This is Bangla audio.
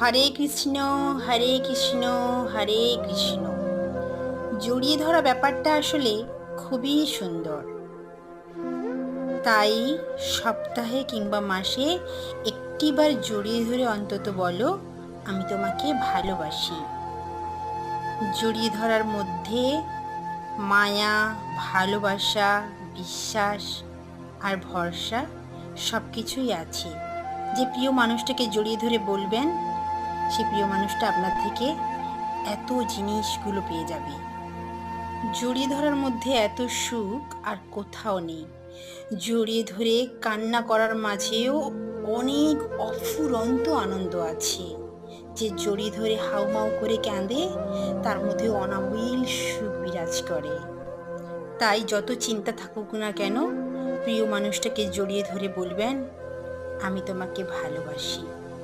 হরে কৃষ্ণ, হরে কৃষ্ণ, হরে কৃষ্ণ। জড়িয়ে ধরা ব্যাপারটা আসলে খুবই সুন্দর। তাই সপ্তাহে কিংবা মাসে একটিবার জড়িয়ে ধরে অন্তত বলো, আমি তোমাকে ভালোবাসি। জড়িয়ে ধরার মধ্যে মায়া, ভালোবাসা, বিশ্বাস আর ভরসা সব কিছুই আছে। যে প্রিয় মানুষটাকে জড়িয়ে ধরে বলবেন, সে প্রিয় মানুষটা আপনার থেকে এত জিনিসগুলো পেয়ে যাবে। জড়িয়ে ধরার মধ্যে এত সুখ আর কোথাও নেই। জড়িয়ে ধরে কান্না করার মাঝেও অনেক অফুরন্ত আনন্দ আছে। যে জড়িয়ে ধরে হাউমাউ করে কাঁদে, তার মধ্যে অনাবিল সুখ বিরাজ করে। তাই যত চিন্তা থাকুক না কেন, প্রিয় মানুষটাকে জড়িয়ে ধরে বলবেন, আমি তোমাকে ভালোবাসি।